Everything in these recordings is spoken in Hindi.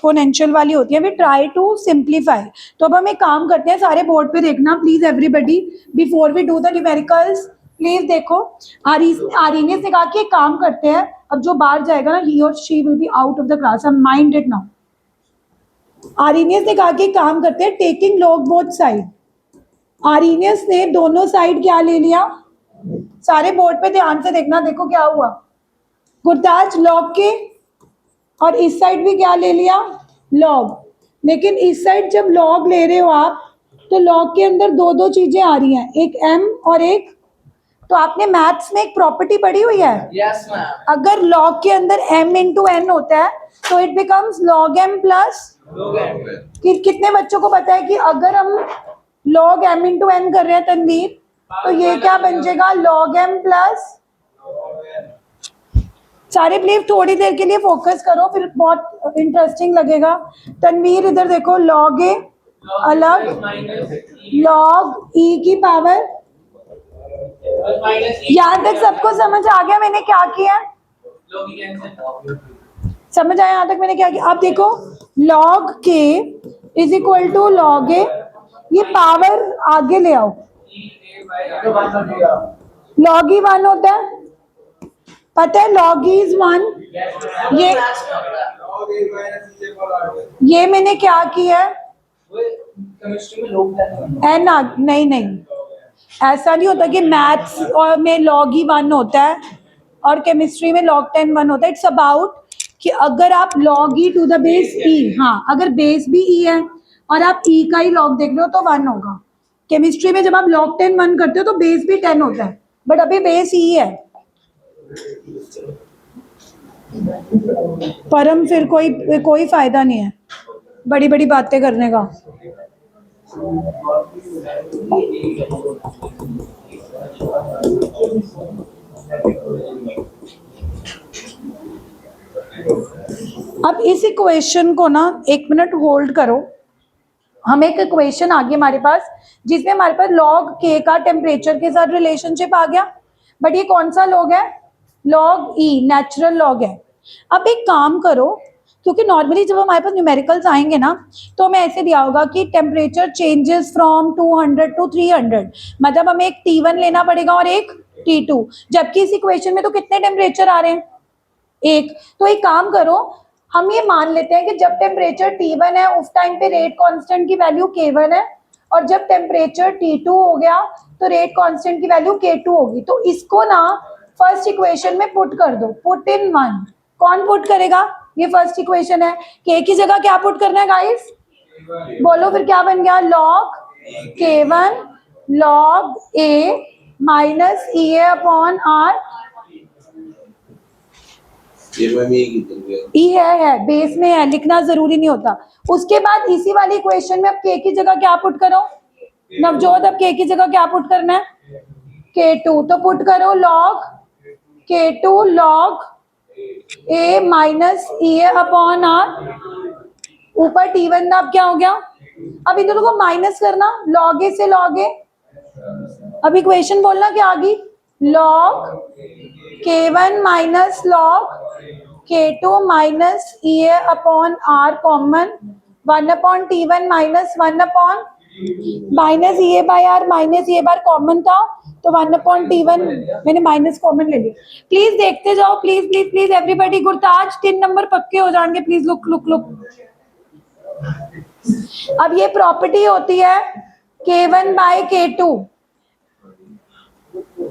एक्सपोनेंशियल वाली होती है, वी ट्राई टू सिंप्लीफाई। तो अब हम एक काम करते हैं, सारे बोर्ड पे देखना please everybody, before we do the numericals please देखो। आरीनियस ने कहा कि एक काम करते हैं, अब जो बाहर जाएगा ना ही और she will be out of the class, I am minded now. Arrhenius ने कहा कि एक काम करते हैं, taking log both side. Arrhenius ने दोनों साइड क्या ले लिया, सारे बोर्ड पे ध्यान से देखना, देखो क्या हुआ। गुरताज लॉग के, और इस साइड भी क्या ले लिया, लॉग। लेकिन इस साइड जब लॉग ले रहे हो आप, तो लॉग के अंदर दो दो चीजें आ रही हैं, एक m और एक, तो आपने मैथ्स में एक प्रॉपर्टी पढ़ी हुई है, यस मैम। अगर लॉग के अंदर m इंटू n होता है तो it becomes log m plus log m। कितने बच्चों को पता है कि अगर हम log m इंटू n कर रहे हैं तनवीर, तो ये क्या बन जाएगा, log m प्लस। सारे प्लीज थोड़ी देर के लिए फोकस करो, फिर बहुत इंटरेस्टिंग लगेगा। तनवीर इधर देखो, log a अलग, log e की पावर। यहाँ तक सबको समझ आ गया मैंने क्या किया, समझ आया यहाँ तक मैंने क्या किया। आप देखो log k is equal to log a, ये पावर आगे ले आओ, log e 1 होता है, पता है log e is 1। ये मैंने क्या किया है, नहीं नहीं, ऐसा नहीं होता कि मैथ्स और में log e 1 होता है और केमिस्ट्री में log 10 1 होता है। इट्स अबाउट कि अगर आप log e to the base e, हाँ अगर बेस भी e है और आप e का ही log देख रहे हो तो 1 होगा। केमिस्ट्री में जब आप log 10 1 करते हो तो बेस भी 10 होता है, बट अभी बेस e है। परम फिर कोई फायदा नहीं है बड़ी बड़ी बातें करने का। अब इस इक्वेशन को ना एक मिनट होल्ड करो, हम एक इक्वेशन आ गई हमारे पास जिसमें हमारे पास log k का टेम्परेचर के साथ रिलेशनशिप आ गया, बट ये कौन सा log है, log e नेचुरल log है। अब एक काम करो, क्योंकि नॉर्मली जब हमारे पास न्यूमेरिकल्स आएंगे ना तो हमें ऐसे दिया होगा कि टेम्परेचर चेंजेस फ्रॉम 200 टू 300, मतलब हमें एक T1 लेना पड़ेगा और एक T2, जबकि इस इक्वेशन में तो कितने टेम्परेचर आ रहे हैं, एक। तो एक काम करो, हम ये मान लेते हैं कि जब टेम्परेचर T1 है उस टाइम पे रेट कांस्टेंट की वैल्यू K1 है, और जब टेम्परेचर T2 हो गया तो रेट कांस्टेंट की वैल्यू K2 होगी। तो इसको ना फर्स्ट इक्वेशन में पुट कर दो, पुट इन 1। कौन पुट करेगा, ये फर्स्ट इक्वेशन है, K की जगह क्या पुट करना है गाइस, बोलो फिर क्या बन गया, log K1 log A minus EA upon R। ई है बेस में है, लिखना जरूरी नहीं होता। उसके बाद इसी वाली इक्वेशन में अब k की जगह क्या पुट करो, नवजोत अब k की जगह क्या पुट करना है, K2, तो पुट करो log K2 log A minus EA upon R, ऊपर T1 अब क्या हो गया, अब इन दोनों को माइनस करना, log A से log A, अब इक्वेशन बोलना क्या आ गई, log K1 minus log K2 minus EA upon R common, 1 upon T1 minus 1 upon minus EA by R, minus EA बार कॉमन था तो 1 अपॉन T1 मैंने माइनस कॉमन ले लिया। प्लीज देखते जाओ, please please please everybody, Gurtaj 3 number पक्के हो जाएंगे, प्लीज लुक लुक लुक। अब ये प्रॉपर्टी होती है K1 by K2,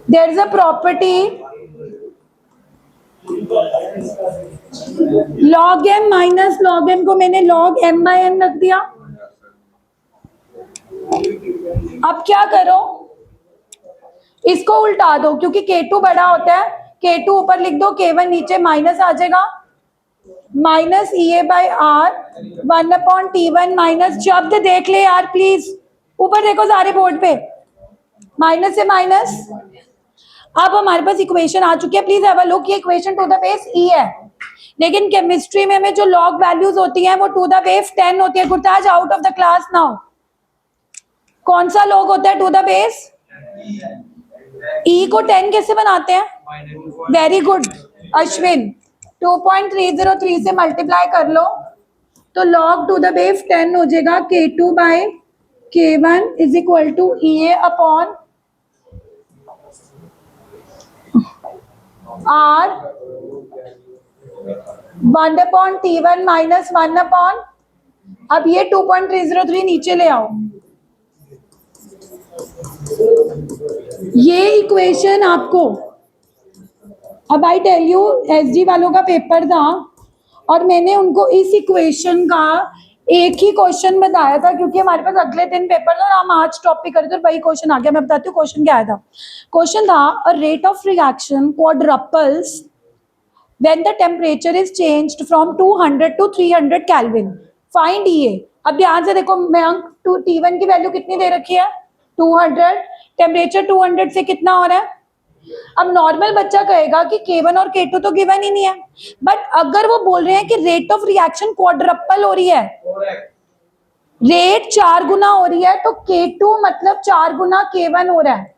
there is a property log m minus log m को मैंने log m बाय n रख दिया। अब क्या करो, इसको उल्टा दो, क्योंकि K2 बड़ा होता है, K2 ऊपर लिख दो, K1 नीचे माइनस आ जाएगा, minus EA by R 1 upon T1 minus, शब्द देख ले यार प्लीज, ऊपर देखो सारे बोर्ड पे, माइनस से माइनस। अब हमारे पास इक्वेशन आ चुकी है, प्लीज हैव अ लुक, ये equation two the base e है, लेकिन केमिस्ट्री में जो लॉग वैल्यूज होती हैं वो टू द बेस 10 होती है। Gurtaj out of the class now, कौन सा लॉग होता है टू द बेस, e को 10 कैसे बनाते हैं, वेरी गुड अश्विन, 2.303 से मल्टीप्लाई कर लो, तो log टू द बेस 10 हो जाएगा K2 by K1 is equal to EA upon R 1 upon T1 minus 1 upon, अब ये 2.303 नीचे ले आओ, ये इक्वेशन आपको, अब आई टेल यू एसडी वालों का पेपर था और मैंने उनको इस इक्वेशन का एक ही क्वेश्चन बताया था क्योंकि हमारे पास अगले दिन पेपर था और हम आज टॉपिक करे थे, वही क्वेश्चन आ गया। मैं बताती हूँ क्वेश्चन क्या आया था। क्वेश्चन था a rate of reaction quadruples when the temperature is changed from 200 to 300 Kelvin. Find EA. अब ध्यान से देखो, मैं T1 की वैल्यू कितनी दे रखी है 200, टेम्परेचर 200 से कितना हो रहा है। अब नॉर्मल बच्चा कहेगा कि K1 और K2 तो गिवन ही नहीं है, बट अगर वो बोल रहे हैं कि रेट ऑफ रिएक्शन क्वाड्रपल हो रही है, रेट 4 गुना हो रही है, तो K2 मतलब 4 गुना K1 हो रहा है।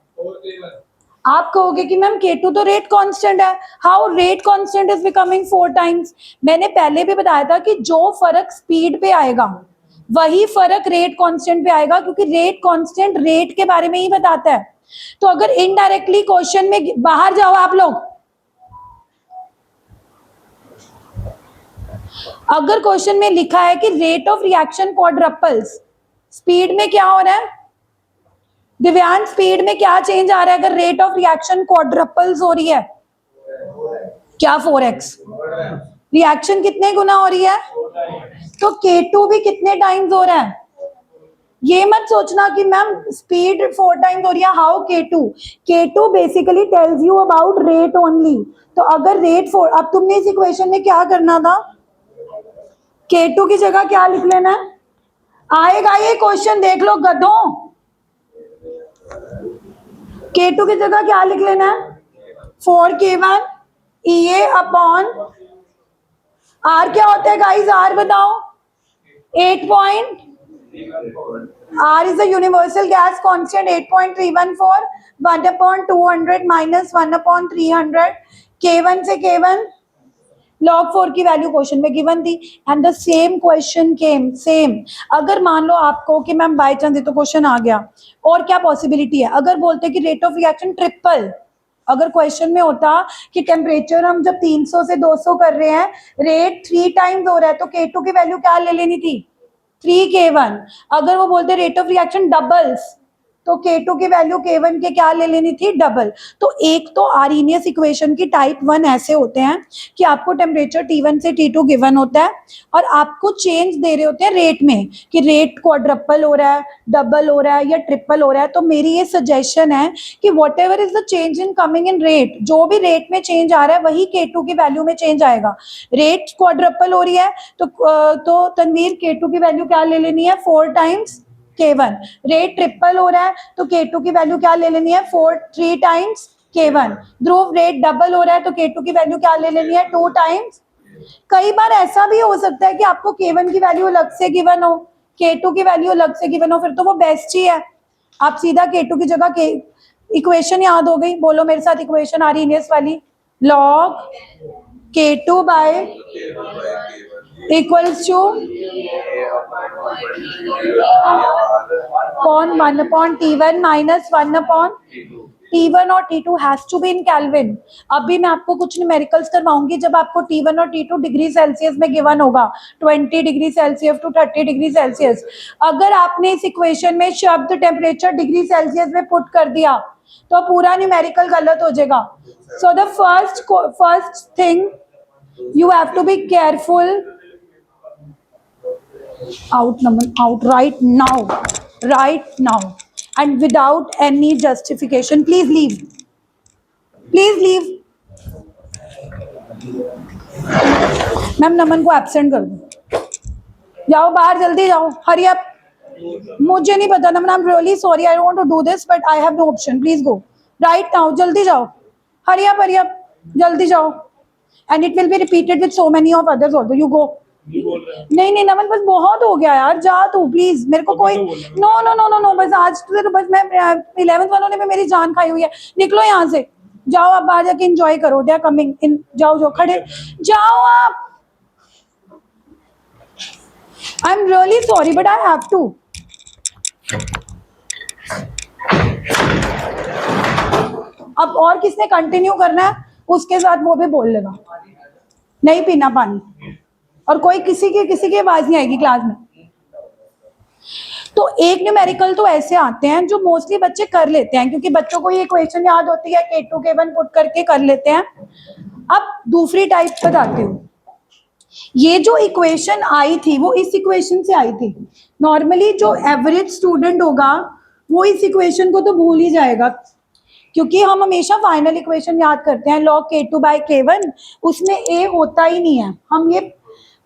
आप कहोगे कि मैम K2 तो रेट कांस्टेंट है, how rate constant is becoming 4 times. मैंने पहले भी बताया था कि जो फर्क स्पीड पे आएगा वही फर्क रेट कांस्टेंट पे आएगा, क्योंकि रेट कांस्टेंट रेट के बारे में ही बताता है। तो अगर इनडायरेक्टली क्वेश्चन में, बाहर जाओ आप लोग, अगर क्वेश्चन में लिखा है कि रेट ऑफ रिएक्शन क्वाड्रपल्स, स्पीड में क्या हो रहा है दिव्यांग, स्पीड में क्या चेंज आ रहा है अगर रेट ऑफ रिएक्शन क्वाड्रपल्स हो रही है, क्या 4x, रिएक्शन कितने गुना हो रही है, तो K2 भी कितने टाइम्स हो रहा है। ये मत सोचना कि मैम स्पीड 4 टाइम्स हो रही है, how K2 basically tells you about rate only. तो अगर रेट 4, अब तुमने इस इक्वेशन में क्या करना था, K2 की जगह क्या लिख लेना है, आएगा ये क्वेश्चन देख लो गधों, K2 की जगह क्या लिख लेना है 4K1 EA अपॉन R, क्या होता है गाइस, R बताओ, 8 point, R is a universal gas constant 8.314, 1 upon 200 minus 1 upon 300, K1 से K1 log 4 की वैल्यू क्वेश्चन में गिवन थी, and the same question came same. अगर मान लो आपको कि मैम बाय चांस ये तो क्वेश्चन आ गया, और क्या पॉसिबिलिटी है, अगर बोलते कि रेट ऑफ रिएक्शन ट्रिपल, अगर क्वेश्चन में होता कि टेम्परेचर हम जब 300 से 200 कर रहे हैं, रेट 3 टाइम्स हो रहा है, तो K2 की वैल्यू क्या ले लेनी थी 3K1। अगर वो बोलते रेट ऑफ रिएक्शन डबल्स, तो K2 की वैल्यू K1 के क्या ले लेनी थी डबल। तो एक तो आर्हेनियस इक्वेशन की टाइप 1 ऐसे होते हैं कि आपको टेम्परेचर T1 से T2 गिवन होता है और आपको चेंज दे रहे होते हैं रेट में, कि रेट क्वाड्रपल हो रहा है, डबल हो रहा है या ट्रिपल हो रहा है। तो मेरी ये सजेशन है कि what ever is the change in coming in rate, जो भी रेट में चेंज आ रहा है वही K2 की वैल्यू में चेंज आएगा। रेट क्वाड्रपल हो रही है तो तनवीर K2 की वैल्यू क्या ले लेनी है 4 टाइम्स K1। रेट ट्रिपल हो रहा है तो K2 की वैल्यू क्या ले लेनी है 3 टाइम्स K1। ध्रुव रेट डबल हो रहा है तो K2 की वैल्यू क्या ले लेनी है 2 टाइम्स। कई बार ऐसा भी हो सकता है कि आपको K1 की वैल्यू अलग से गिवन हो, K2 की वैल्यू अलग से गिवन हो, फिर तो वो बेस्ट ही है। आप सीधा K2 की जगह इक्वेशन याद हो गई, बोलो मेरे साथ इक्वेशन आ रही है इस वाली, log K2 by equals to upon 1 upon T1 minus 1 upon T1 और T2 has to be in Kelvin। अभी मैं आपको कुछ न्यूमेरिकल्स करवाऊंगी जब आपको T1 और T2 डिग्री सेल्सियस में गिवन होगा, 20 degree Celsius to 30 degree Celsius. अगर आपने इस इक्वेशन में शब्द टेम्परेचर डिग्री सेल्सियस में पुट कर दिया तो पूरा न्यूमेरिकल गलत हो जाएगा। So the first thing you have to be careful, out right now and without any justification, please leave ma'am Naman को एब्सेंट कर दो, जाओ बाहर जल्दी जाओ, हरी अप। मुझे नहीं पता Naman, I am really sorry, I want to do this but I have no option, please go right now, जल्दी जाओ, हरी अप जल्दी जाओ, and it will be repeated with so many of others also, you go। नहीं नमन बस बहुत हो गया यार, जा तू प्लीज, मेरे को कोई नो बस आज तो बस मैं 11th वालों ने मेरी जान खाई हुई है, निकलो यहाँ से, जाओ आप बाहर जाके एंजॉय करो, दे आर कमिंग इन, जाओ खड़े जाओ आप। I am really sorry but I have to. अब और किसने कंटिन्यू करना है उसके साथ वो भी बोल लेगा, नहीं पीना पानी, और कोई किसी की आवाज नहीं आएगी क्लास में। तो एक न्यूमेरिकल तो ऐसे आते हैं जो मोस्टली बच्चे कर लेते हैं, क्योंकि बच्चों को ये इक्वेशन याद होती है, K2 K1 पुट करके कर लेते हैं। अब दूसरी टाइप बताती हूँ। ये जो इक्वेशन आई थी वो इस इक्वेशन से आई थी। नॉर्मली जो एवरेज स्टूडेंट होगा वो इस इक्वेशन को तो भूल ही जाएगा, क्योंकि हम हमेशा फाइनल इक्वेशन याद करते हैं log K2 by K1, उसमें a होता ही नहीं है हम ये।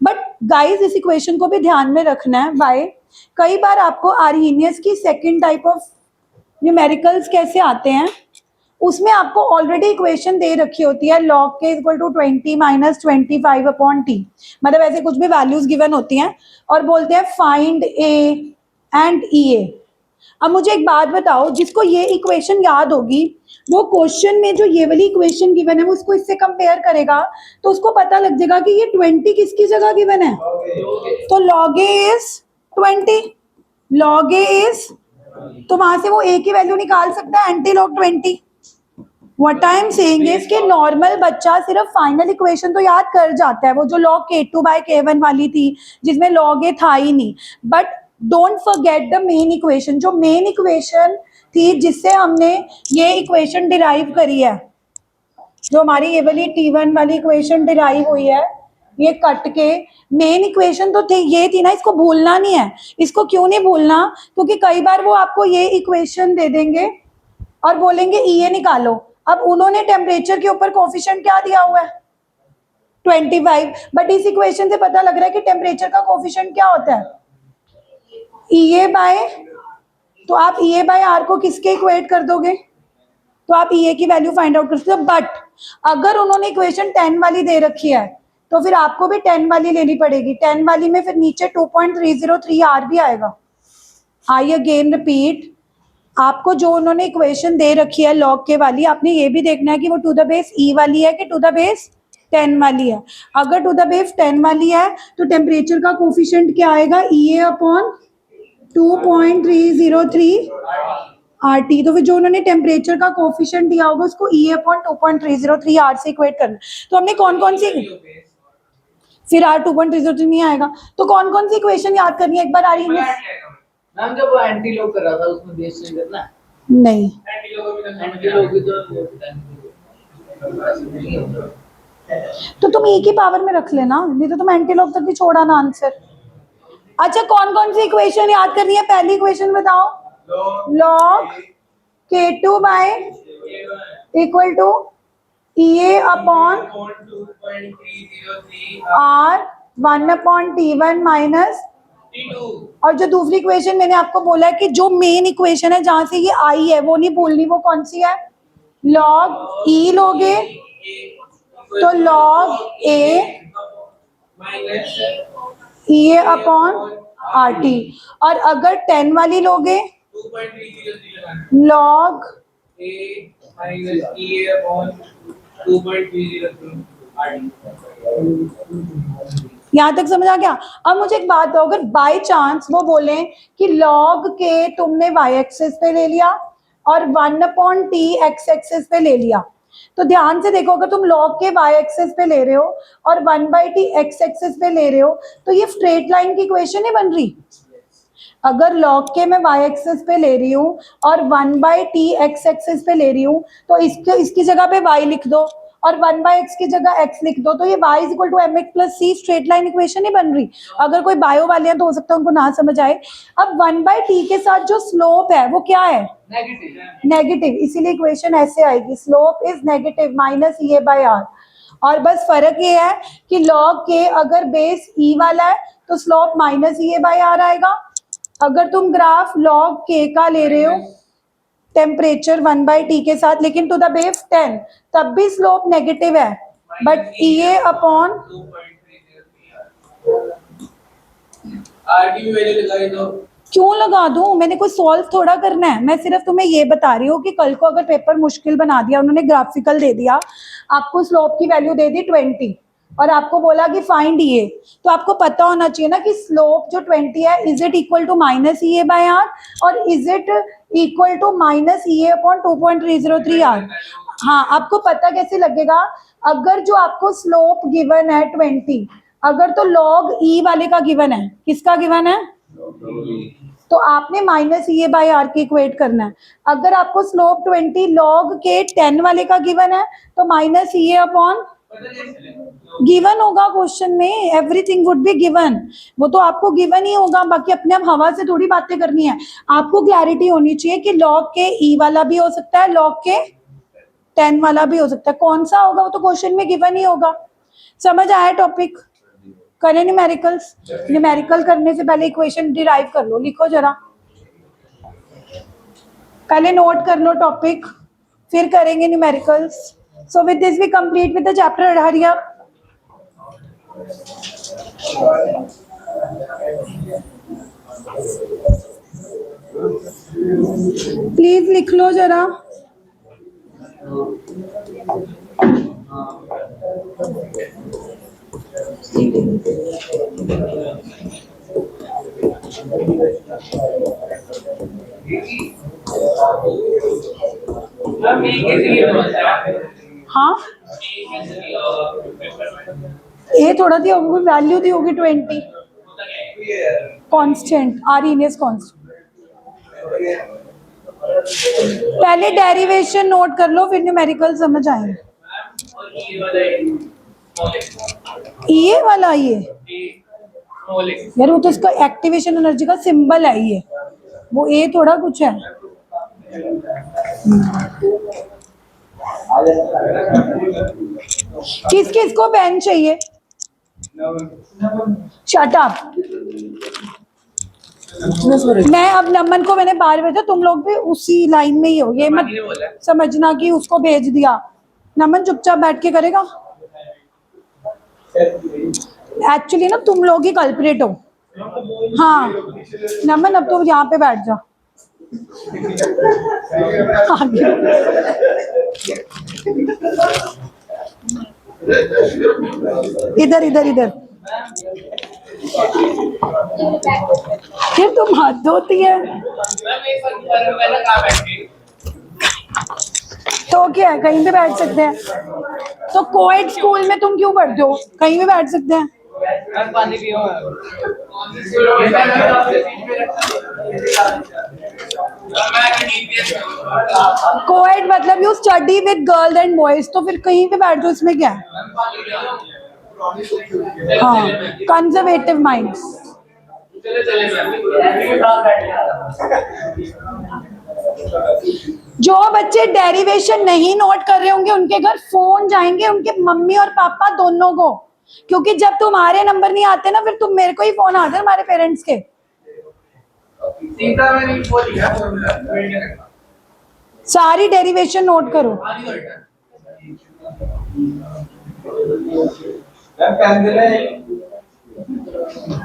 बट गाइस इस इक्वेशन को भी ध्यान में रखना है बाय, कई बार आपको आर्हीनियस की सेकंड टाइप ऑफ न्यूमेरिकल्स कैसे आते हैं, उसमें आपको ऑलरेडी इक्वेशन दे रखी होती है log k equal to 20 minus 25 upon T, मतलब ऐसे कुछ भी वैल्यूज गिवन होती हैं और बोलते हैं फाइंड ए एंड ई ए। अब मुझे एक बात बताओ, जिसको ये इक्वेशन याद होगी वो क्वेश्चन में जो ये वाली इक्वेशन गिवन है वो उसको इससे कंपेयर करेगा तो उसको पता लग जाएगा कि ये 20 किसकी जगह गिवन है। तो log a is 20, log a is, तो वहां से वो a की वैल्यू निकाल सकता है anti log 20। What I am saying is कि नॉर्मल बच्चा सिर्फ फाइनल इक्वेशन तो याद कर जाता है, वो जो log K2 by K1 वाली थी जिसमें log a था ही नहीं। But don't forget the main equation, जो मेन इक्वेशन थी जिससे हमने ये इक्वेशन डिराइव करी है, जो हमारी ये वाली T1 वाली इक्वेशन डिराइव हुई है, ये कट के मेन इक्वेशन तो थी ये थी ना, इसको भूलना नहीं है। इसको क्यों नहीं भूलना, क्योंकि कई बार वो आपको ये इक्वेशन दे देंगे और बोलेंगे ई निकालो। अब उन्होंने टेम्परेचर के ऊपर कोफिशिएंट क्या दिया हुआ है 25, बट इस इक्वेशन से पता लग रहा है कि टेम्परेचर का कोफिशिएंट क्या होता है ई बाय, तो आप ई बाय आर को किसके इक्वेट कर दोगे, तो आप ई की वैल्यू फाइंड आउट कर सकते हो। बट अगर उन्होंने इक्वेशन 10 वाली दे रखी है तो फिर आपको भी 10 वाली लेनी पड़ेगी। 10 वाली में फिर नीचे 2.303 आर भी आएगा। आई अगेन रिपीट, आपको जो उन्होंने इक्वेशन दे रखी है log के वाली, आपने ये भी देखना है कि वो टू द बेस ई वाली है कि टू द बेस 10 वाली है। अगर टू द बेस 10 वाली है तो टेम्परेचर का कोफिशिएंट क्या आएगा ई अपॉन 2.303 RT। तो फिर जो उन्होंने टेम्परेचर का कोफिशिएंट दिया होगा उसको ई अपॉन 2.303 आर से इक्वेट करना। तो हमने कौन कौन सी, फिर आर 2.303 नहीं आएगा, तो कौन कौन सी इक्वेशन याद करनी है एक बार आ रही है मैम। जब वो एंटी लॉग कर रहा था उसमें बेस चेंज करना नहीं, एंटी लॉग भी तो तुम ई की पावर में रख लेना, नहीं तो तुम एंटी लॉग तक ही छोड़ा ना आंसर। अच्छा कौन कौन सी इक्वेशन याद करनी है, पहली इक्वेशन बताओ, log K2 by equal to E upon R 1 upon T1 minus, और जो दूसरी इक्वेशन मैंने आपको बोला है कि जो मेन इक्वेशन है जहां से ये आई है वो नहीं भूलनी, वो कौन सी है, log E लोगे तो log A E upon RT, और अगर 10 वाली लोगे log यहाँ तक समझ आ गया। अब मुझे एक बात बताओ, अगर बाय चांस वो बोले कि log के तुमने y एक्सिस पे ले लिया और 1 अपॉन t x एक्सिस पे ले लिया, तो ध्यान से देखो, अगर तुम log के y एक्सिस पे ले रहे हो और 1/t x एक्सिस पे ले रहे हो तो ये स्ट्रेट लाइन की इक्वेशन ही बन रही। अगर log के मैं y एक्सिस पे ले रही हूँ और 1/t x एक्सिस पे ले रही हूँ तो इसकी जगह पे y लिख दो और 1/x की जगह x लिख दो, तो ये y is equal to mx plus c straight line equation ही बन रही। अगर कोई बायो वाले हैं तो हो सकता है उनको ना समझ आए। अब 1/t के साथ जो स्लोप है वो क्या है, नेगेटिव, इसीलिए इक्वेशन ऐसे आएगी, slope is negative minus E by R. और बस फर्क ये है कि log के अगर बेस ई वाला है तो slope minus E by R आएगा। अगर तुम ग्राफ log k का ले रहे हो टेम्परेचर 1/t के साथ लेकिन टू द बेस 10, तब भी स्लोप नेगेटिव है, बट ई अपॉन क्यों लगा दूं, मैंने कोई सॉल्व थोड़ा करना है, मैं सिर्फ तुम्हें ये बता रही हूँ कि कल को अगर पेपर मुश्किल बना दिया, उन्होंने ग्राफिकल दे दिया, आपको स्लोप की वैल्यू दे दी 20, और आपको बोला कि फाइंड ये, तो आपको पता होना चाहिए ना कि स्लोप जो 20 है is it equal to minus E A by R और is it equal to minus E A upon 2.303 R. हाँ, आपको पता कैसे लगेगा? अगर जो आपको स्लोप गिवन है 20, अगर तो लॉग ई वाले का गिवन है, किसका गिवन है? तो आपने minus E A by R की इक्वेट करना है। अगर आपको स्लोप 20 लॉग के 10 वाले का गिवन है तो minus E A upon given होगा क्वेश्चन में, एवरीथिंग वुड बी गिवन। वो तो आपको गिवन ही होगा, बाकी अपने आप हवा से थोड़ी बातें करनी है। आपको क्लैरिटी होनी चाहिए कि लॉग के ई वाला भी हो सकता है, लॉग के 10 वाला भी हो सकता है, कौन सा होगा वो तो क्वेश्चन में गिवन ही होगा। समझ आया टॉपिक? करें न्यूमेरिकल्स? न्यूमेरिकल करने से पहले इक्वेशन डिराइव कर लो, लिखो जरा, पहले नोट कर लो टॉपिक, फिर करेंगे numericals. So with this we complete with the chapter. Hurry up. Please लिख लो जरा। हाँ, ये थोड़ा दी होगी, वैल्यू दी होगी 20 कांस्टेंट, आरइनियस कांस्टेंट। पहले डेरिवेशन नोट कर लो, फिर न्यूमेरिकल समझ आएंगे। ये वाला ये यार, वो तो इसका एक्टिवेशन एनर्जी का सिंबल है, ये वो ए थोड़ा कुछ है। किस किस को पेन चाहिए? Shut up. मैं अब नमन को मैंने बाहर भेजा, तुम लोग भी उसी लाइन में ही हो, ये मत समझना कि उसको भेज दिया। नमन चुपचाप बैठ के करेगा। एक्चुअली ना तुम लोग ही कल्प्रिट हो। हाँ नमन, अब तो यहाँ पे बैठ जा। इधर इधर इधर। फिर तुम हाथ धोती है तो क्या है, कहीं भी बैठ सकते हैं। तो कोएड स्कूल में तुम क्यों पढ़ते हो? कहीं भी बैठ सकते हैं। कोएड मतलब you study with girls and boys, तो फिर कहीं पे बैठ जाओ, इसमें क्या है? हाँ, कंजर्वेटिव माइंड्स। जो बच्चे डेरिवेशन नहीं नोट कर रहे होंगे उनके घर फोन जाएंगे, उनके मम्मी और पापा दोनों को, क्योंकि जब तुम्हारे नंबर नहीं आते ना, फिर तुम मेरे को ही फोन आते हैं हमारे पेरेंट्स के। सारी डेरिवेशन नोट करो।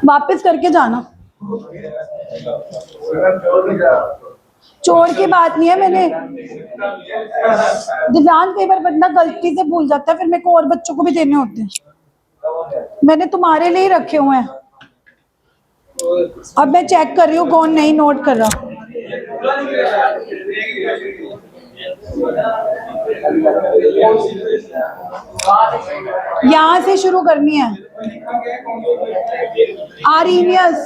वापस करके जाना। चोर की बात नहीं है, मैंने दिव्यांग कई बार बंदा गलती से भूल जाता है, फिर मेरे को और बच्चों को भी देने होते हैं। मैंने तुम्हारे लिए ही रखे हुए हैं। अब मैं चेक कर रही हूँ कौन नहीं नोट कर रहा। यहां से शुरू करनी है। आरइनियस,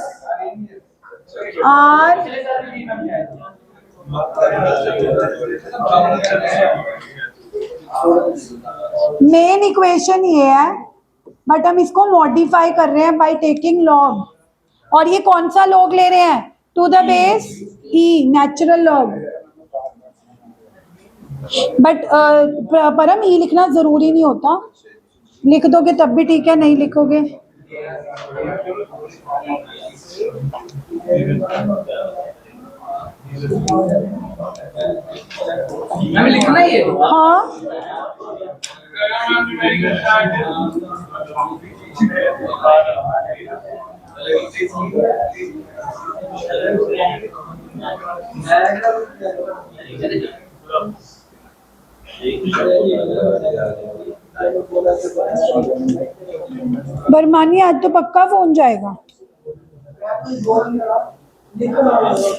आर मेन इक्वेशन ये है, बट हम इसको मॉडिफाई कर रहे हैं बाय टेकिंग लॉग। और ये कौन सा लॉग ले रहे हैं? To the base E, natural log. But परम ई लिखना जरूरी नहीं होता, लिख दोगे तब भी ठीक है, नहीं लिखोगे लिखना ही है। हाँ बरमानी आज तो पक्का फोन जाएगा।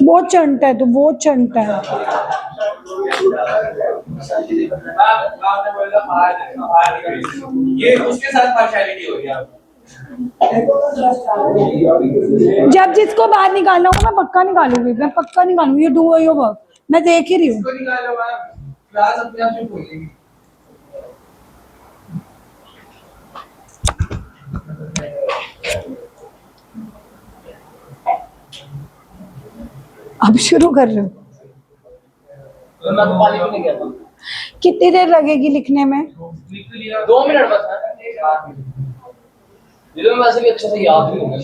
बहुत चंटा है, तो बहुत चंटा है। ये उसके साथ पार्शियलिटी हो गया। जब जिसको बाहर निकालना होगा मैं पक्का निकालूंगी, मैं पक्का निकालूंगी। यू डू योर वर्क, मैं देख ही रही हूँ। इसको निकालो मैम, क्लास अपने आप ही खोलेगी। अब शुरू कर रहे हो? तो मैं तो पानी पीने गया था। कितनी देर लगेगी लिखने में? 2 मिनट बस है। जिसमें वैसे भी अच्छे से याद भी होगा।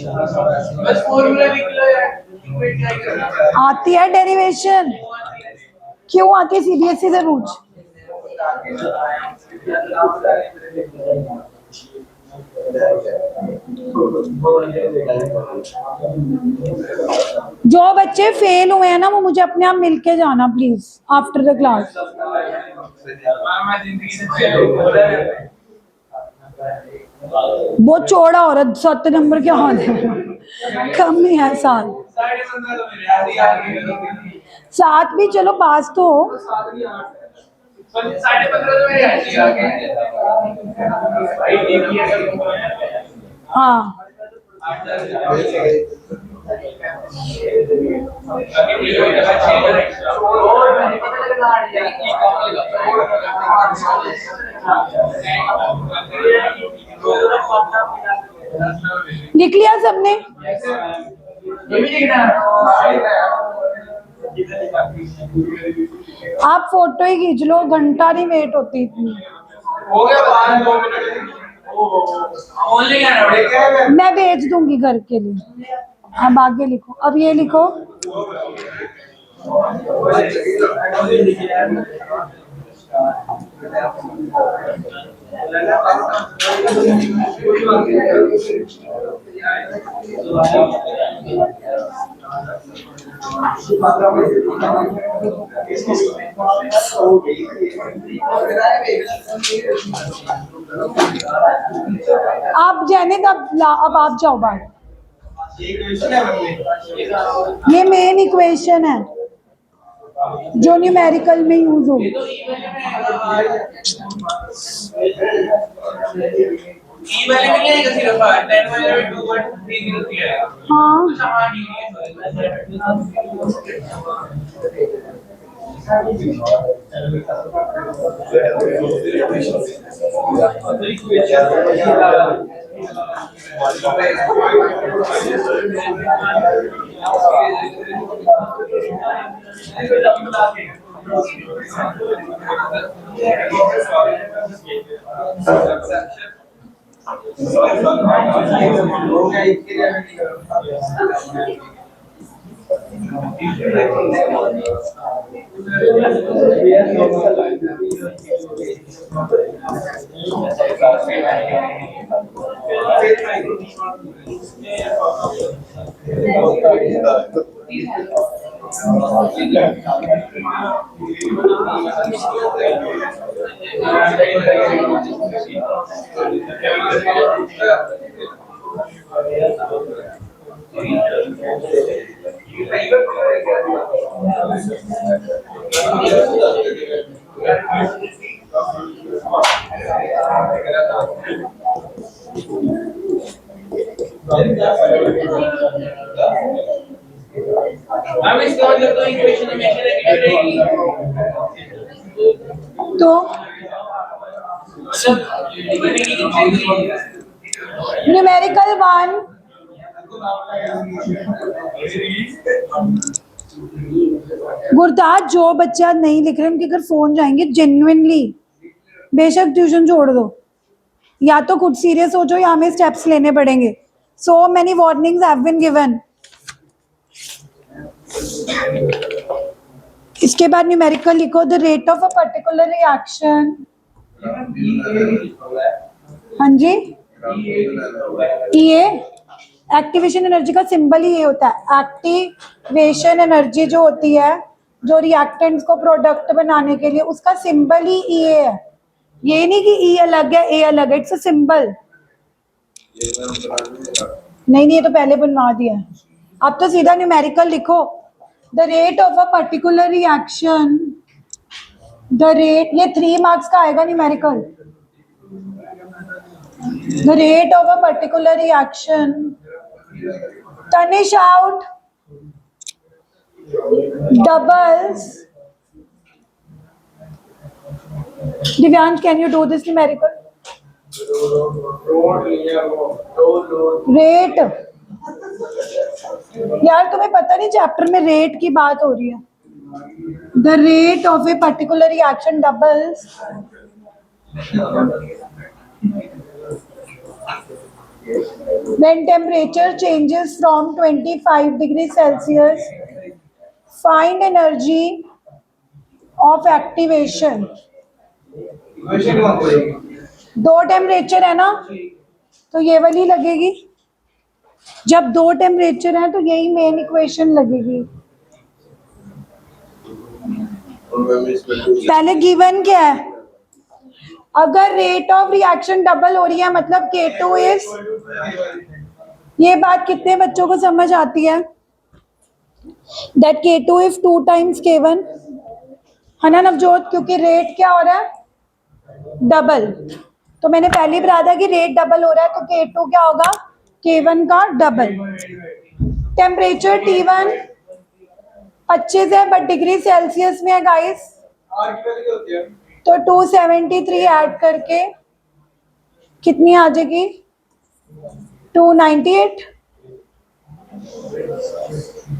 बस फॉर्मूला लिख लो यार, इक्वेट क्या करना है। आती है डेरिवेशन? क्यों आती है? सीबीएसई से पूछ। जो बच्चे फेल हुए हैं ना, वो मुझे अपने आप मिलके जाना प्लीज आफ्टर द क्लास। मैं जिंदगी से फेल बहुत चौड़ा हो रहा, 7 नंबर क्या हाल है? कम ही है साल। 15.5 तो मेरे याद ही आ गए। 7 भी चलो पास तो हो। 15.5 तो मेरे याद ही आ गए। भाई देखिए हाँ, लिख लिया सबने? ये भी लिखना है। आप फोटो ही खींच लो, घंटा नहीं वेट होती इतनी। हो गया 5 मिनट। ओनली कैन मैं भेज दूंगी घर के लिए। अब आगे लिखो, अब ये लिखो। आप जैनित, अब आप जाओ बाहर। ये मेन इक्वेशन है जो न्यूमेरिकल में यूज होगी। ई वाले में क्या है सिर्फ 10 वाले में 2.303 है। हाँ, सामान ही है। हम इसका मतलब तो इक्वेशन हमेशा नेगेटिव रहेगी। तो न्यूमेरिकल 1 गुरदास, जो बच्चे आज नहीं लिख रहे उनके घर फोन जाएंगे जेन्युइनली। बेशक ट्यूशन छोड़ दो, या तो खुद सीरियस हो जाओ या हमें स्टेप्स लेने पड़ेंगे। So many warnings have been given. इसके बाद न्यूमेरिकल लिखो, the rate of a particular reaction. हाँ जी, ये एक्टिवेशन एनर्जी का सिंबल ही ये होता है। एक्टिवेशन एनर्जी जो होती है, जो रिएक्टेंट्स को प्रोडक्ट बनाने के लिए, उसका सिंबल ही ये है। ये नहीं कि ई अलग है ए अलग है, इट्स अ सिंबल। नहीं नहीं, ये तो पहले बनवा दिया है। अब तो सीधा न्यूमेरिकल लिखो। The rate of a particular reaction, the rate, ये 3 मार्क्स का आएगा numerical. The rate of a particular reaction, Tanish out, doubles. Divyansh, can you do this numerical? Rate. यार तुम्हें पता नहीं चैप्टर में रेट की बात हो रही है। The rate of a particular reaction doubles when temperature changes from 25 degrees Celsius. Find energy of activation. दो टेम्परेचर है ना, तो ये वाली लगेगी। जब दो टेम्परेचर है तो यही मेन इक्वेशन लगेगी। पहले गिवन क्या है? अगर रेट ऑफ रिएक्शन डबल हो रही है मतलब K2 इज, ये बात कितने बच्चों को समझ आती है? That K2 is 2 times K1, है ना नवजोत? क्योंकि रेट क्या हो रहा है? डबल। तो मैंने पहले ही बताया था कि रेट डबल हो रहा है तो K2 क्या होगा? K1 का डबल। टेम्परेचर T1 25 है बट डिग्री सेल्सियस में है गाइस, तो 273 ऐड करके कितनी आ जाएगी? 298।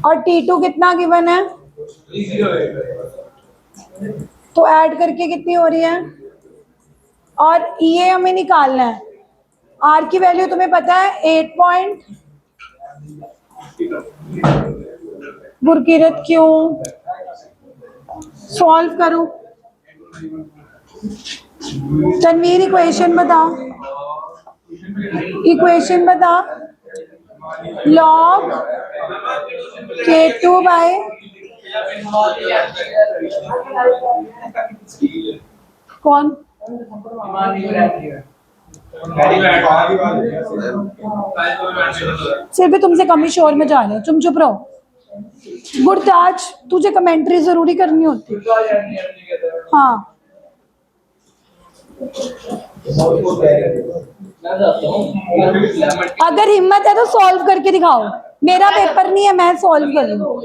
और T2 कितना गिवन है? तो ऐड करके कितनी हो रही है? और ये हमें निकालना है। आर की वैल्यू तुम्हें पता है 8 पॉइंट, गुरकीरत क्यों? सॉल्व करो। तनवीर इक्वेशन बता, इक्वेशन बता। लॉग K2 बाय कौन? सिर्फ तुमसे कम ही शोर में जा रहे हो, तुम चुप रहो। गुरताज, तुझे कमेंट्री जरूरी करनी होती। हाँ अगर हिम्मत है तो सॉल्व करके दिखाओ। मेरा पेपर नहीं है, मैं सॉल्व कर लूँ।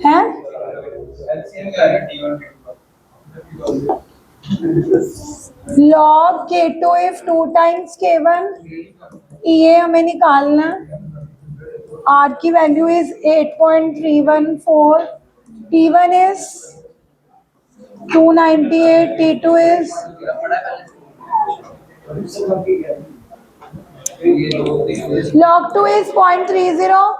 है log K2 if 2 times K1, ये हमें निकालना। R की value is 8.314, T1 is 298, T2 is log 2 is 0.30।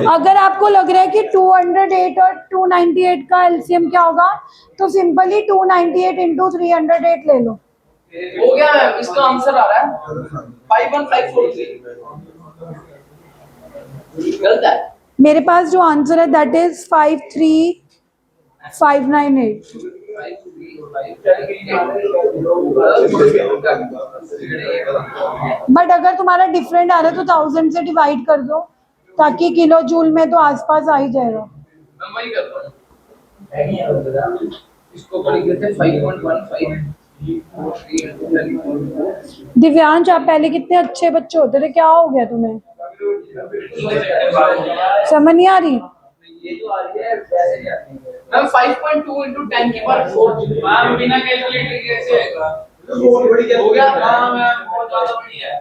अगर आपको लग रहा है कि 208 और 298 का एलसीएम क्या होगा, तो सिंपली 298 इंटू 308 ले लो। हो गया मैम, इसका आंसर आ रहा है 51543। गलत है। मेरे पास जो आंसर है दैट इज 53598। बट अगर तुम्हारा डिफरेंट आ रहा है तो 1000 से डिवाइड कर दो, ताकि किलो जूल में तो आसपास आ ही जाएगा। मैं वही करता हूं। इसको बड़ी करते हैं 5.15। दिव्यांश, आप पहले कितने अच्छे बच्चे होते थे, क्या हो गया तुम्हें? समझ नहीं आ रही? ये जो आ रही है वैसे नहीं आती मैम। 5.2 into 10 की पावर 4 मैम, बिना कैलकुलेटर कैसे हो गया? हां मैम, बहुत ज्यादा बड़ी है।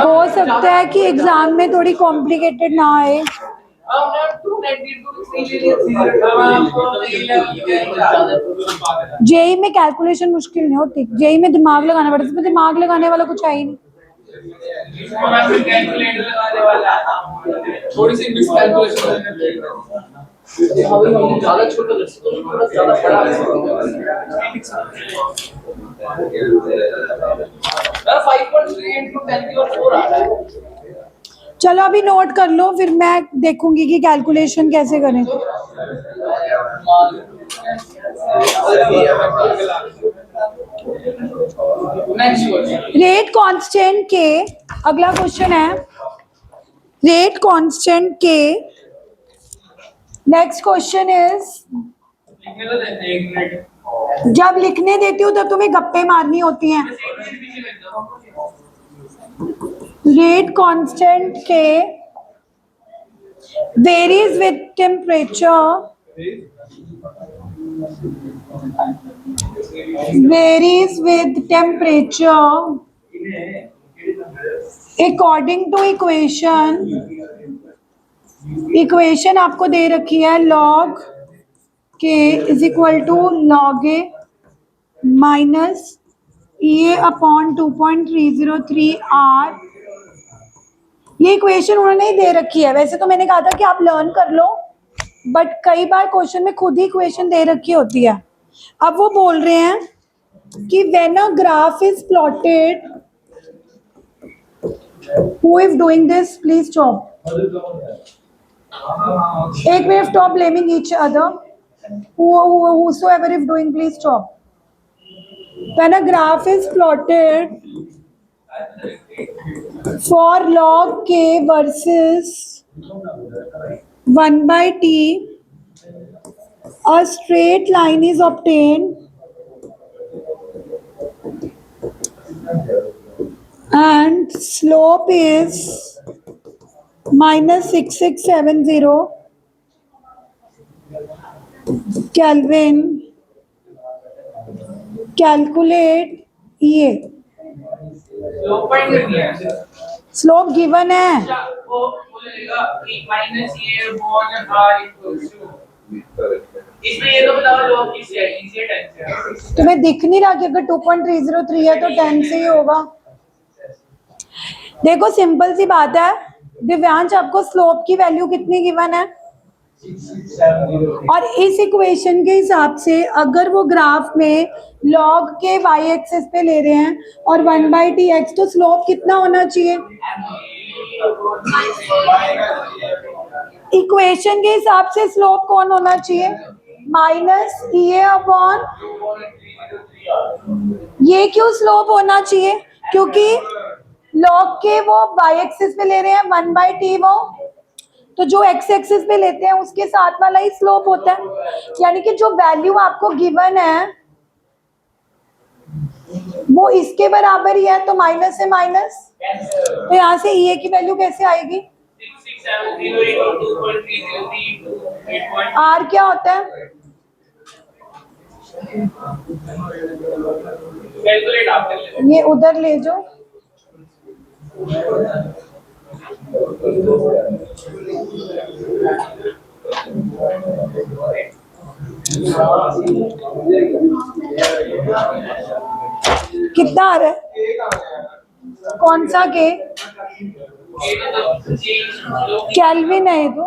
हो सकता है कि एग्जाम में थोड़ी कॉम्प्लिकेटेड ना आए। हमने 292 3 ले लिया 3 आपको 3 लेवल जेई में कैलकुलेशन मुश्किल नहीं होती, जेई में दिमाग लगाना पड़ता है, इसमें दिमाग लगाने वाला कुछ है ही नहीं। कैलकुलेटर लगाने वाला थोड़ी सी मिस कैलकुलेशन ज्यादा छोटा ज्यादा बड़ा 5.3 into 10 की और 4 आ रहा है। चलो अभी नोट कर लो, फिर मैं देखूंगी कि कैलकुलेशन कैसे करें। रेट कांस्टेंट के, अगला क्वेश्चन है रेट कांस्टेंट के। नेक्स्ट क्वेश्चन इज, लिखने तो देते हैं 1 मिनट। जब लिखने देती हूँ तब तुम्हें गप्पे मारनी होती हैं। रेट कांस्टेंट के varies with temperature, varies with temperature according to equation आपको दे रखी है log k is equal to log a minus EA upon 2.303 R। ये इक्वेशन उन्होंने ही दे रखी है। वैसे तो मैंने कहा था कि आप लर्न कर लो, बट कई बार क्वेश्चन में खुद ही इक्वेशन दे रखी होती है। अब वो बोल रहे हैं कि when a graph is plotted, who is doing this please stop, एक minute, stop blaming each other, whosoever is doing please stop. When a graph is plotted for log k versus 1 by t, a straight line is obtained and slope is minus 6670 Kelvin. Calculate EA. Low point कर दिया। स्लोप गिवन है। वो बोलेगा कि माइनस ये अपॉन r इक्वल्स टू, इसमें ये तो बताओ लॉग किससे है, इसी 10 से है। तुम्हें दिख नहीं रहा कि अगर 2.303 है तो 10 से ही होगा। देखो सिंपल सी बात है दिव्यांश, आपको स्लोप की वैल्यू कितनी गिवन है, और इस इक्वेशन के हिसाब से अगर वो ग्राफ में लॉग के वाई एक्सिस पे ले रहे हैं और 1/tx, तो स्लोप कितना होना चाहिए, इक्वेशन के हिसाब से स्लोप कौन होना चाहिए, माइनस EA अपॉन, ये क्यों स्लोप होना चाहिए, क्योंकि लॉग के वो वाई एक्सिस पे ले रहे हैं 1/t, वो तो जो एक्स एक्सिस पे लेते हैं उसके साथ वाला ही स्लोप होता है। यानी कि जो वैल्यू आपको गिवन है वो इसके बराबर ही है, तो माइनस से माइनस, तो यहाँ से EA की वैल्यू कैसे आएगी, 6670 R क्या होता है, कैलकुलेट आप कर ले। ये उधर ले जाओ, कितना आ रहा है, कौन सा के, केल्विन है ये तो।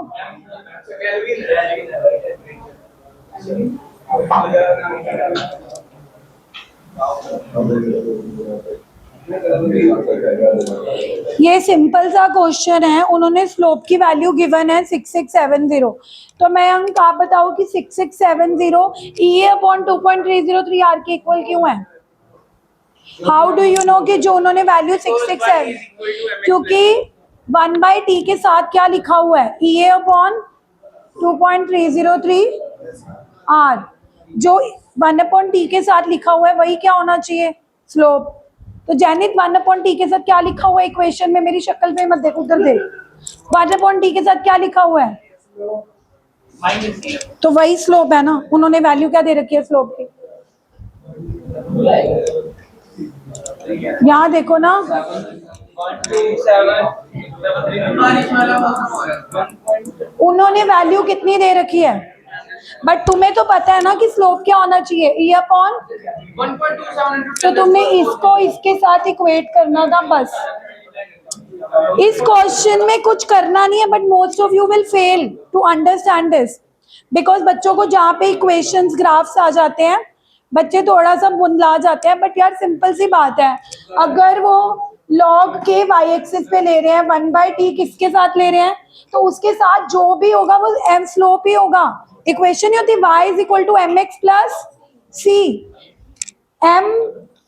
ये सिंपल सा क्वेश्चन है, उन्होंने स्लोप की वैल्यू गिवन है 6670, तो मैं अंक आप बताओ कि 6670 EA अपॉन 2.303 R के इक्वल क्यों है, हाउ डू यू नो कि जो उन्होंने वैल्यू 667, क्योंकि 1/t के साथ क्या लिखा हुआ है, EA अपॉन 2.303 R, जो 1/t के साथ लिखा हुआ है वही क्या होना चाहिए, स्लोप। तो जैनित 1/t के साथ क्या लिखा हुआ है इक्वेशन में, मेरी शक्ल पे मत देखो, उधर देख, 1/t के साथ क्या लिखा हुआ है, तो वही स्लोप है ना, उन्होंने वैल्यू क्या दे रखी है स्लोप की, यहाँ देखो ना, 127 उन्होंने वैल्यू कितनी दे रखी है, बट तुम्हें तो पता है ना कि स्लोप क्या होना चाहिए, ई अपॉन, 1.27 into तो 10 तुमने इसको इसके साथ इक्वेट करना था बस। इस क्वेश्चन में कुछ करना नहीं है, but most of you will fail to understand this, because बच्चों को जहाँ पे इक्वेशंस ग्राफ्स आ जाते हैं बच्चे थोड़ा सा बुंदला जाते हैं। बट यार सिंपल सी बात है, अगर वो log के y एक्सिस पे ले रहे हैं 1/t किसके साथ ले रहे हैं, तो उसके साथ जो भी होगा वो m स्लोप ही होगा। इक्वेशन ही होती y is equal to M X plus C. m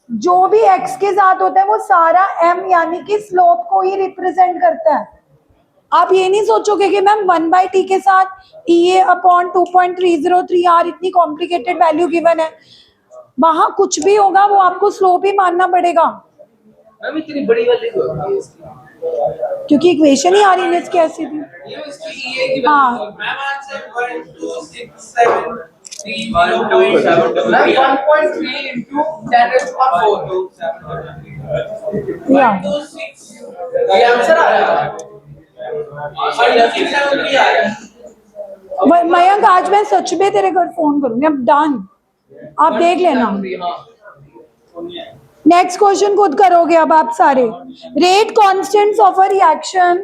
जो भी x के साथ होता है वो सारा m यानी कि स्लोप को ही रिप्रेजेंट करता है। आप ये नहीं सोचोगे कि मैम 1/t के साथ EA अपॉन 2.303 r इतनी कॉम्प्लिकेटेड वैल्यू गिवन है, वहां कुछ भी होगा वो आपको स्लोप ही मानना पड़ेगा, मैम इतनी बड़ी वाली क्यों होती है इसकी? क्योंकि इक्वेशन ही आ रही है इसकी ऐसी थी। ये इसकी ये की हाँ। Ma'am answer 1 2 6 7 3 0.7 ma'am 1.3 into 10 raised to power 4 या 1 2 6 ये आंसर आ रहा है और ये 6 7 3 आ रहा है। मयंक आज मैं सच में तेरे घर फोन करूंगी, अब डन, आप देख लेना। नेक्स्ट क्वेश्चन खुद करोगे अब आप सारे। Rate constants of a reaction,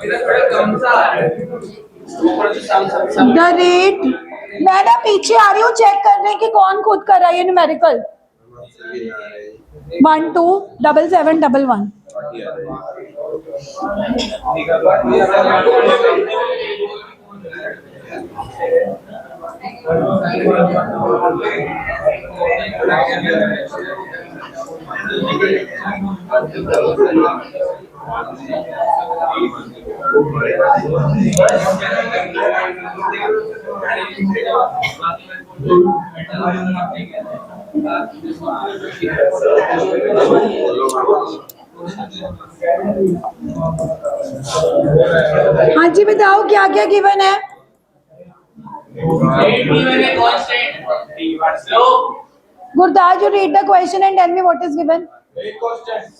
मेरा थोड़ा कम सा आ रहा है ऊपर से सम द रेट, मैं ना पीछे आ रही हूँ चेक करने की कौन खुद कर रहा है ये न्यूमेरिकल। 1 2 7 7 1 1। हाँ जी बताओ क्या क्या गिवन है। Rate given a constant. Slope. Gurtaj, you read the question and tell me what is given.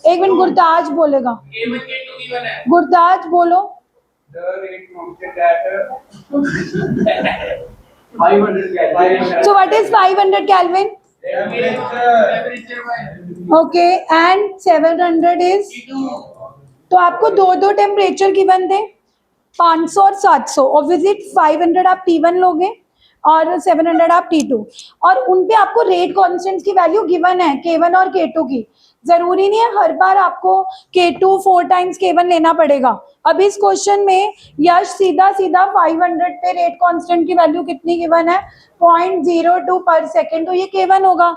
एक मिनट गुरताज बोलेगा। K1 K2 given है. गुरताज बोलो। The rate constant at 500 Kelvin. So what is 500 Kelvin? Temperature by Okay, and 700 is? T2. तो आपको दो दो टेम्परेचर गिवन थे, 500 और 700। ऑब्वियसली 500 आप T1 लोगे और 700 आप T2, और उन पे आपको रेट कॉन्स्टेंट्स की वैल्यू गिवन है K1 और K2 की। जरूरी नहीं है हर बार आपको K2 4 टाइम्स K1 लेना पड़ेगा। अब इस क्वेश्चन में यश सीधा सीधा 500 पे रेट कांस्टेंट की वैल्यू कितनी गिवन है, 0.02 पर सेकेंड, तो ये K1 होगा।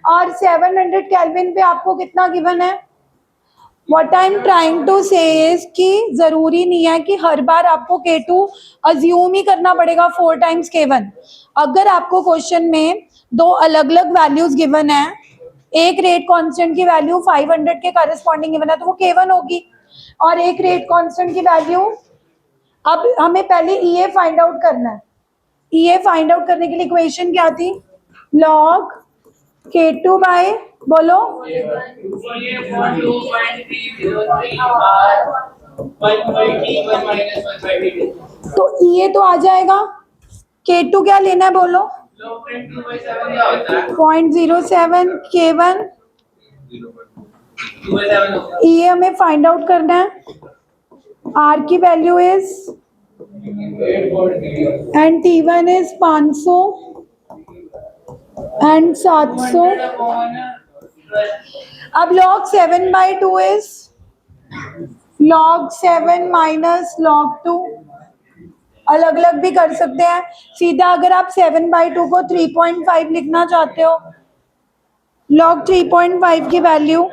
और 700 केल्विन पे आपको कितना गिवन है। What I'm trying to say is कि जरूरी नहीं है कि हर बार आपको K2 अज्यूम ही करना पड़ेगा 4 टाइम्स K1। अगर आपको क्वेश्चन में दो अलग अलग वैल्यूज गिवन है, एक रेट कांस्टेंट की वैल्यू 500 के करस्पॉन्डिंग गिवन है तो वो K1 होगी, और एक रेट कांस्टेंट की वैल्यू, अब हमें पहले EA फाइंड आउट करना है। EA फाइंड आउट करने के लिए इक्वेशन क्या थी, log K2 बाय, बोलो, CA for 2.303 R 1/T1 minus 1/T2. तो EA तो आ जाएगा, K2 क्या लेना है बोलो, Slope rate 2/7 क्या होता है? 0.07, K1 2/7 होता है. EA हमें फाइंड आउट करना है, R की value is, and T1 is 500 and 700। 100 upon 12. अब log 7/2 is log 7 minus log 2, अलग अलग भी कर सकते हैं। सीधा अगर आप 7/2 को 3.5 लिखना चाहते हो, log 3.5 की वैल्यू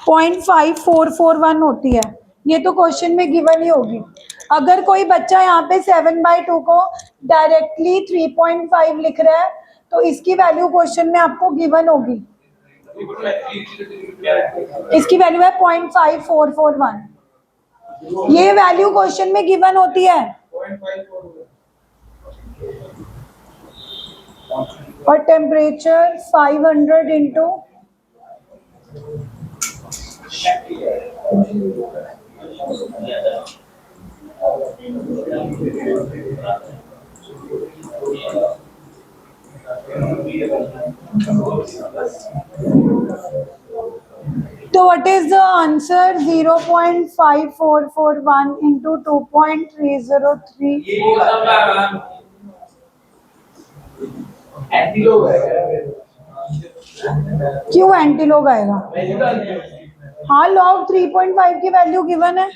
0.5441 होती है। ये तो क्वेश्चन में गिवन ही होगी। अगर कोई बच्चा यहाँ पे 7/2 को डायरेक्टली 3.5 लिख रहा है तो इसकी वैल्यू क्वेश्चन में आपको गिवन होगी, इसकी वैल्यू है 0.5441। ये वैल्यू क्वेश्चन में गिवन होती है, और टेम्परेचर 500 इंटू तो what is the answer? 0.5441 into 2.303. वो सब है एंटी लोग है क्यों एंटी लॉग आएगा? हाँ, लॉग 3.5 की वैल्यू गिवन है।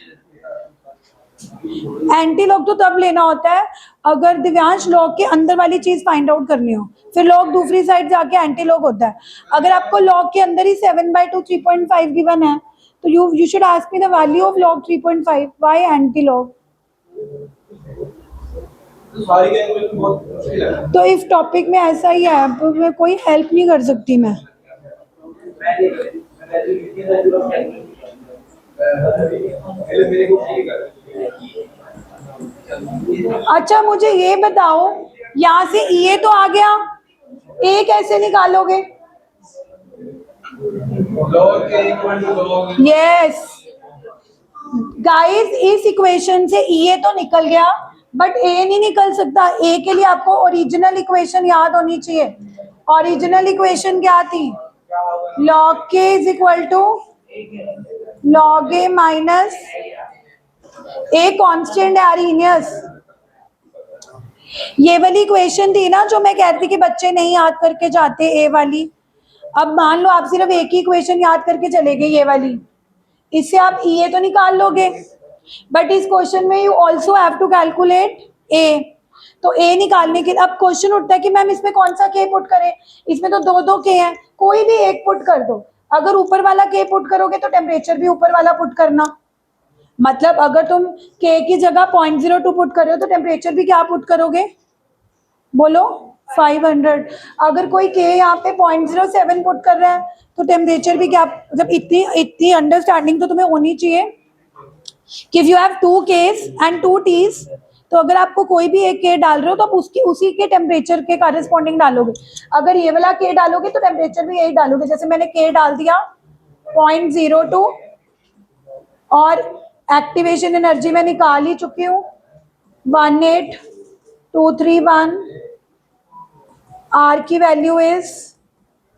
एंटी लॉग तो तब लेना होता है अगर दिव्यांश लॉग के अंदर वाली चीज फाइंड आउट करनी हो, फिर लॉग दूसरी साइड जाके एंटी लॉग होता है। अगर आपको लॉग के अंदर ही 7/2 3.5 गिवन है तो you should ask me the value of log 3.5। Why anti log? सारी कैलकुलेशन बहुत मुश्किल है। तो इस टॉपिक में ऐसा ही है, तो मैं कोई हेल्प नहीं कर सकती मैं। मेरे को ठीक है। अच्छा मुझे ये बताओ, यहाँ से ये तो आ गया, ए कैसे निकालोगे? Log K equal to log yes guys, इस इक्वेशन से ए तो निकल गया बट ए नहीं निकल सकता। ए के लिए आपको ओरिजिनल इक्वेशन याद होनी चाहिए। ओरिजिनल इक्वेशन क्या थी? Log K is equal to log A minus A constant है आर्हीनियस। ये वाली इक्वेशन थी ना जो मैं कहती कि बच्चे नहीं याद करके जाते, ए वाली। अब मान लो आप सिर्फ एक ही इक्वेशन याद करके चले गए, ये वाली, इससे आप ए तो निकाल लोगे बट इस क्वेश्चन में you also have to calculate A. तो ए निकालने के लिए अब क्वेश्चन उठता है कि मैम इसमें कौन सा के पुट करें, इसमें तो दो दो के हैं, कोई भी एक पुट कर दो। अगर ऊपर वाला के पुट करोगे तो टेम्परेचर भी ऊपर वाला पुट करना, मतलब अगर तुम के की जगह 0.02 पुट कर रहे हो तो टेम्परेचर भी क्या पुट करोगे? बोलो 500। अगर कोई के यहाँ पे 0.07 पुट कर रहा है तो टेम्परेचर भी क्या, मतलब इतनी अंडरस्टैंडिंग तो तुम्हें होनी चाहिए कि if you have 2 Ks and 2 Ts, तो अगर आपको कोई भी एक के डाल रहे हो तो आप उसी के टेम्परेचर के कॉरेस्पॉन्डिंग डालोगे। अगर ये वाला के डालोगे तो टेम्परेचर भी यही डालोगे। जैसे मैंने के डाल दिया 0.02 और एक्टिवेशन एनर्जी मैं निकाल ही चुकी हूँ 18231। आर की वैल्यू इज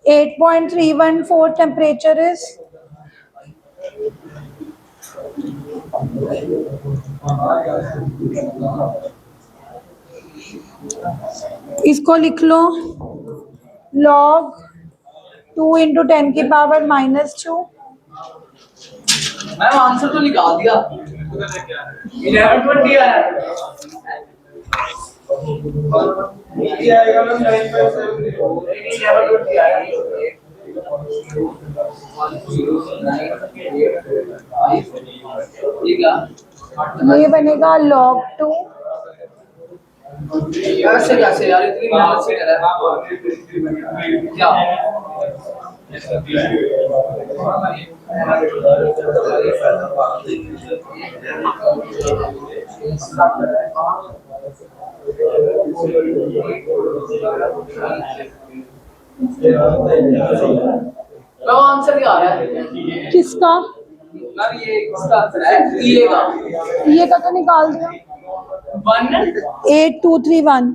8.314, टेम्परेचर इज इसको लिख लो log 2 into 10 की पावर -2। मैम आंसर तो निकाल दिया 1120 आया ये आएगा मैम 9.7 आया ये बनेगा log 2 कैसे कैसे यार इतनी मेहनत से कर रहा है क्या तो आंसर क्या आ रहा है किसका? मैम ये इसका आंसर है ये का तो निकाल दिया 8231।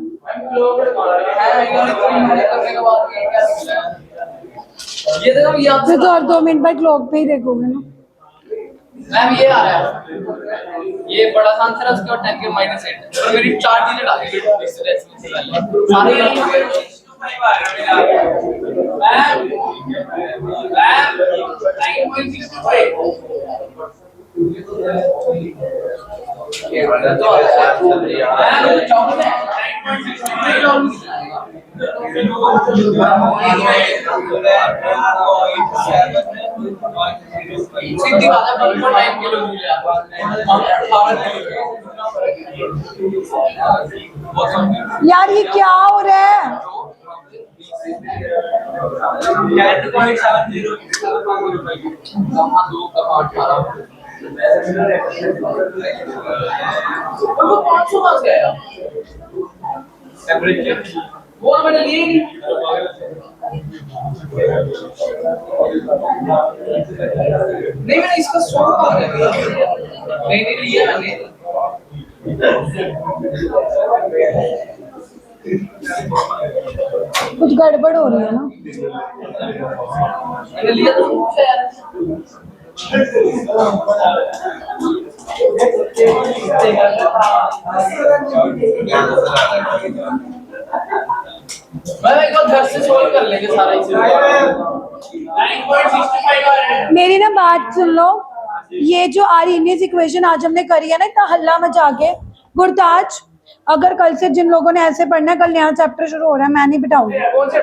ये देखो ये फिर तो और 2 मिनट बाद लॉग पे ही देखोगे ना। मैम ये आ रहा है ये बड़ा सा आंसर है उसके बाद 10 के -8 और मेरी 4 डिजिट आ गई इससे सारे मैम 9.65 ये बड़ा तो मैम चॉकलेट 9.65 सीधी बात है 1.9 किलो यार ये क्या हो रहा है? वो 500 मार्क्स गया टेम्परेचर वो मैंने लिए नहीं नहीं मैंने इसका 100 का आ गया। नहीं लिया मैंने। कुछ गड़बड़ हो रही है ना। मैंने लिया तो मैं एक बार घर से सॉल्व कर लेंगे सारा इसे। 9.65 आ रहा है। मेरी ना बात सुन लो, ये जो आर्हीनियस इक्वेशन आज हमने करी है ना इतना हल्ला मचा के, गुरताज अगर कल से जिन लोगों ने ऐसे पढ़ना है, कल नया चैप्टर शुरू हो रहा है, मैं नहीं बिठाऊंगी। कौन से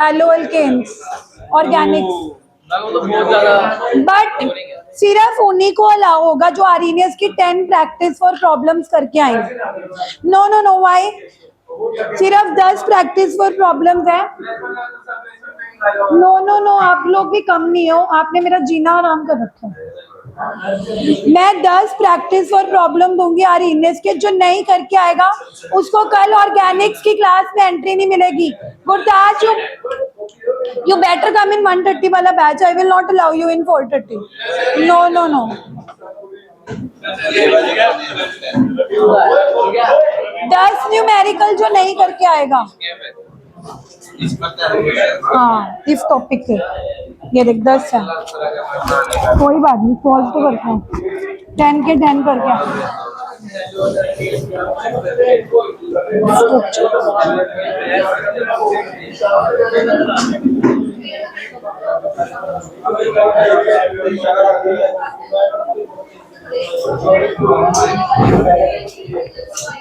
हेलो एल्केन्स ऑर्गेनिक्स, तो बहुत ज्यादा बट सिर्फ उन्हीं को अलाउ होगा जो आर्हीनियस की 10 प्रैक्टिस फॉर प्रॉब्लम्स करके आएंगे। No no no, why? सिर्फ 10 प्रैक्टिस फॉर प्रॉब्लम्स है। नो नो नो, आप लोग भी कम नहीं हो, आपने मेरा जीना आराम कर रखा है। मैं 10 प्रैक्टिस फॉर प्रॉब्लम दूंगी आर्हीनियस के, जो नहीं करके आएगा उसको कल ऑर्गेनिक्स की क्लास में एंट्री नहीं मिलेगी। Gurtaj, you better come in 130 वाला batch, I will not allow you in 430. No no no. 10 numerical जो नहीं करके आएगा, हाँ इस टॉपिक पे ये देख 10 है, कोई बात नहीं, सॉल्व तो करते हैं। 10 के 10 करके